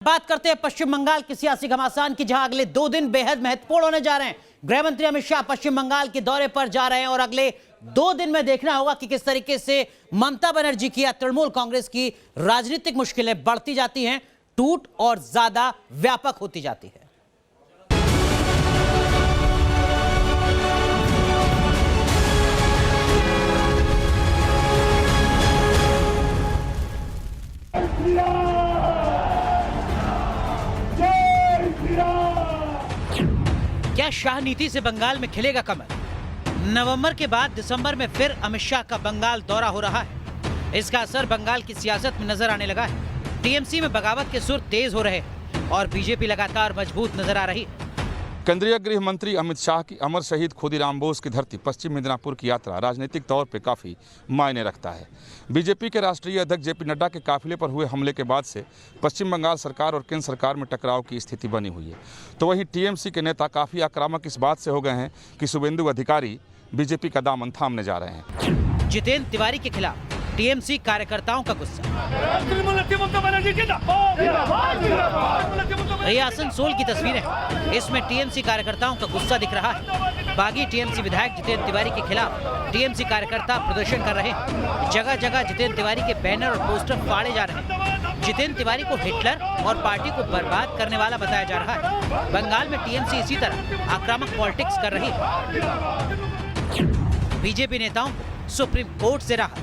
बात करते हैं पश्चिम बंगाल की सियासी घमासान की, जहां अगले 2 दिन बेहद महत्वपूर्ण होने जा रहे हैं। गृह मंत्री अमित शाह पश्चिम बंगाल के दौरे पर जा रहे हैं और अगले 2 दिन में देखना होगा कि किस तरीके से ममता बनर्जी की या तृणमूल कांग्रेस की राजनीतिक मुश्किलें बढ़ती जाती हैं, टूट और ज्यादा व्यापक होती जाती है। क्या शाह नीति से बंगाल में खिलेगा कमल? नवंबर के बाद दिसंबर में फिर अमित शाह का बंगाल दौरा हो रहा है। इसका असर बंगाल की सियासत में नजर आने लगा है। टीएमसी में बगावत के सुर तेज हो रहे हैं और बीजेपी लगातार मजबूत नजर आ रही है। केंद्रीय गृह मंत्री अमित शाह की अमर शहीद खुदीराम बोस की धरती पश्चिम मिदनापुर की यात्रा राजनीतिक तौर पे काफ़ी मायने रखता है। बीजेपी के राष्ट्रीय अध्यक्ष जेपी नड्डा के काफिले पर हुए हमले के बाद से पश्चिम बंगाल सरकार और केंद्र सरकार में टकराव की स्थिति बनी हुई है। तो वहीं टीएमसी के नेता काफ़ी आक्रामक इस बात से हो गए हैं कि शुभेंदु अधिकारी बीजेपी का दामन थामने जा रहे हैं। जितेंद्र तिवारी के खिलाफ टीएमसी कार्यकर्ताओं का गुस्सा। ये आसनसोल की तस्वीरें हैं। इसमें टीएमसी कार्यकर्ताओं का गुस्सा दिख रहा है। बागी टीएमसी विधायक जितेंद्र तिवारी के खिलाफ टीएमसी कार्यकर्ता प्रदर्शन कर रहे हैं। जगह जगह जितेंद्र तिवारी के बैनर और पोस्टर फाड़े जा रहे हैं। जितेंद्र तिवारी को हिटलर और पार्टी को बर्बाद करने वाला बताया जा रहा है। बंगाल में टीएमसी इसी तरह आक्रामक पॉलिटिक्स कर रही है। बीजेपी नेताओं को सुप्रीम कोर्ट से राहत।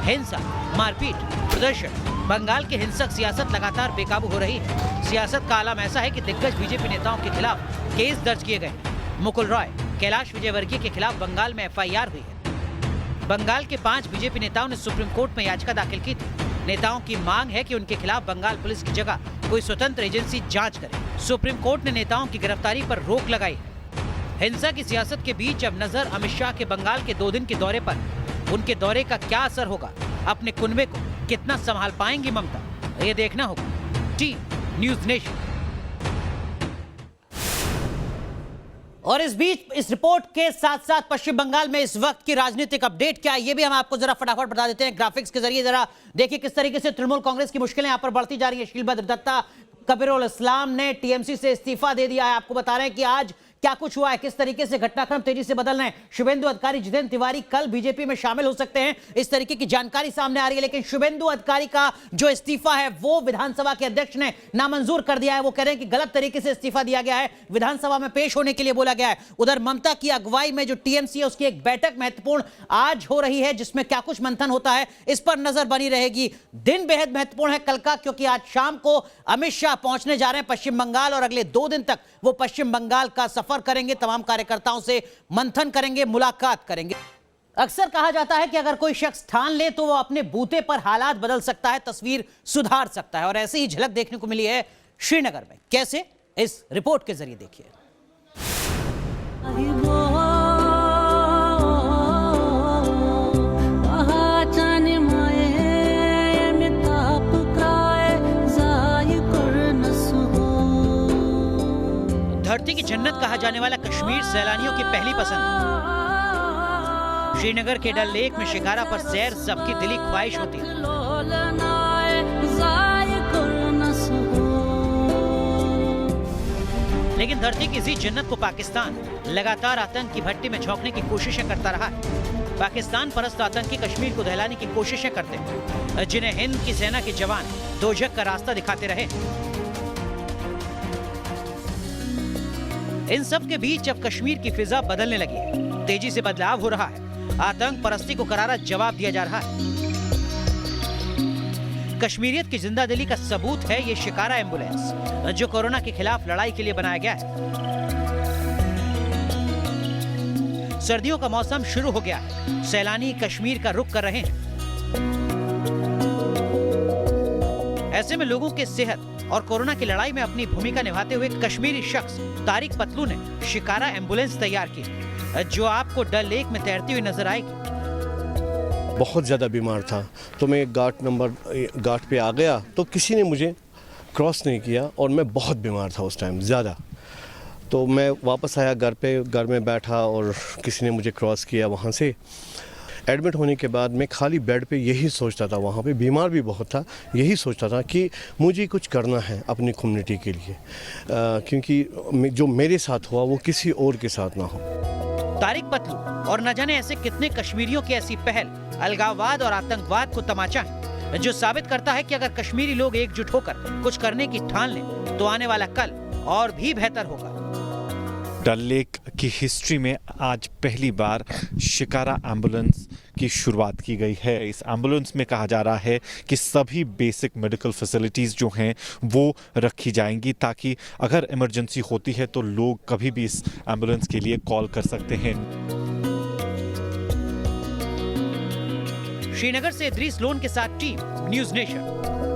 हिंसा, मारपीट, प्रदर्शन, बंगाल की हिंसक सियासत लगातार बेकाबू हो रही है। सियासत का आलम ऐसा है कि दिग्गज बीजेपी नेताओं के खिलाफ केस दर्ज किए गए। मुकुल रॉय, कैलाश विजयवर्गीय के खिलाफ बंगाल में एफआईआर हुई है। बंगाल के 5 बीजेपी नेताओं ने सुप्रीम कोर्ट में याचिका दाखिल की थी। नेताओं की मांग है कि उनके खिलाफ बंगाल पुलिस की जगह कोई स्वतंत्र एजेंसी जाँच करे। सुप्रीम कोर्ट ने नेताओं की गिरफ्तारी पर रोक लगाई है। हिंसा की सियासत के बीच अब नजर अमित शाह के बंगाल के 2 दिन के दौरे पर। उनके दौरे का क्या असर होगा, अपने कुनबे को कितना संभाल पाएंगी ममता, ये देखना होगा। Team news nation. और इस बीच इस रिपोर्ट के साथ साथ पश्चिम बंगाल में इस वक्त की राजनीतिक अपडेट क्या है, ये भी हम आपको जरा फटाफट बता देते हैं ग्राफिक्स के जरिए। जरा देखिए किस तरीके से तृणमूल कांग्रेस की मुश्किलें यहां पर बढ़ती जा रही है। शीलभद्र दत्ता, कबीरुल इस्लाम ने टीएमसी से इस्तीफा दे दिया है। आपको बता रहे हैं कि आज क्या कुछ हुआ है, किस तरीके से घटनाक्रम तेजी से बदल रहे हैं। शुभेंदु अधिकारी, जितेंद्र तिवारी कल बीजेपी में शामिल हो सकते हैं, इस तरीके की जानकारी सामने आ रही है। लेकिन शुभेंदु अधिकारी का जो इस्तीफा है वो विधानसभा के अध्यक्ष ने नामंजूर कर दिया है। वो कह रहे हैं कि गलत तरीके से इस्तीफा दिया गया है, विधानसभा में पेश होने के लिए बोला गया है। उधर ममता की अगुवाई में जो टीएमसी है उसकी एक बैठक महत्वपूर्ण आज हो रही है, जिसमें क्या कुछ मंथन होता है इस पर नजर बनी रहेगी। दिन बेहद महत्वपूर्ण है कल का, क्योंकि आज शाम को अमित शाह पहुंचने जा रहे हैं पश्चिम बंगाल और अगले 2 दिन तक वो पश्चिम बंगाल का सफर करेंगे, तमाम कार्यकर्ताओं से मंथन करेंगे, मुलाकात करेंगे। अक्सर कहा जाता है कि अगर कोई शख्स ठान ले तो वो अपने बूते पर हालात बदल सकता है, तस्वीर सुधार सकता है। और ऐसी ही झलक देखने को मिली है श्रीनगर में। कैसे, इस रिपोर्ट के जरिए देखिए। धरती की जन्नत कहा जाने वाला कश्मीर सैलानियों की पहली पसंद। श्रीनगर के डल लेक में शिकारा पर सैर सबकी दिली ख्वाहिश होती है। लेकिन धरती की इसी जन्नत को पाकिस्तान लगातार आतंक की भट्टी में झोंकने की कोशिशें करता रहा है। पाकिस्तान परस्त आतंकी कश्मीर को दहलाने की कोशिशें करते हैं, जिन्हें हिंद की सेना के जवान दोजख का रास्ता दिखाते रहे। इन सब के बीच अब कश्मीर की फिजा बदलने लगी है। तेजी से बदलाव हो रहा है। आतंक परस्ती को करारा जवाब दिया जा रहा है। कश्मीरियत की जिंदादिली का सबूत है ये शिकारा एम्बुलेंस, जो कोरोना के खिलाफ लड़ाई के लिए बनाया गया है। सर्दियों का मौसम शुरू हो गया है। सैलानी कश्मीर का रुख कर रहे हैं। ऐसे में लोगों के सेहत और कोरोना की लड़ाई में अपनी भूमिका निभाते हुए कश्मीरी शख्स तारिक पतलू ने शिकारा एम्बुलेंस तैयार की, जो आपको डल लेक में तैरती हुई नजर आएगी। बहुत ज़्यादा बीमार था, तो मैं घाट पे आ गया तो किसी ने मुझे क्रॉस नहीं किया और मैं बहुत बीमार था उस टाइम ज़्यादा। तो मैं वापस आया घर पे, घर में बैठा और किसी ने मुझे क्रॉस किया वहाँ से। एडमिट होने के बाद मैं खाली बेड पे यही सोचता था, वहाँ पे बीमार भी बहुत था, यही सोचता था कि मुझे कुछ करना है अपनी कम्युनिटी के लिए, क्योंकि जो मेरे साथ हुआ वो किसी और के साथ ना हो। तारिक पतलू और न जाने ऐसे कितने कश्मीरियों की ऐसी पहल अलगाववाद और आतंकवाद को तमाचा है, जो साबित करता है कि अगर कश्मीरी लोग एकजुट होकर कुछ करने की ठान लें तो आने वाला कल और भी बेहतर होगा। डल लेक की हिस्ट्री में आज पहली बार शिकारा एम्बुलेंस की शुरुआत की गई है। इस एम्बुलेंस में कहा जा रहा है कि सभी बेसिक मेडिकल फैसिलिटीज़ जो हैं वो रखी जाएंगी, ताकि अगर इमरजेंसी होती है तो लोग कभी भी इस एम्बुलेंस के लिए कॉल कर सकते हैं। श्रीनगर से इदरीस लोन के साथ टीम न्यूज़ नेशन।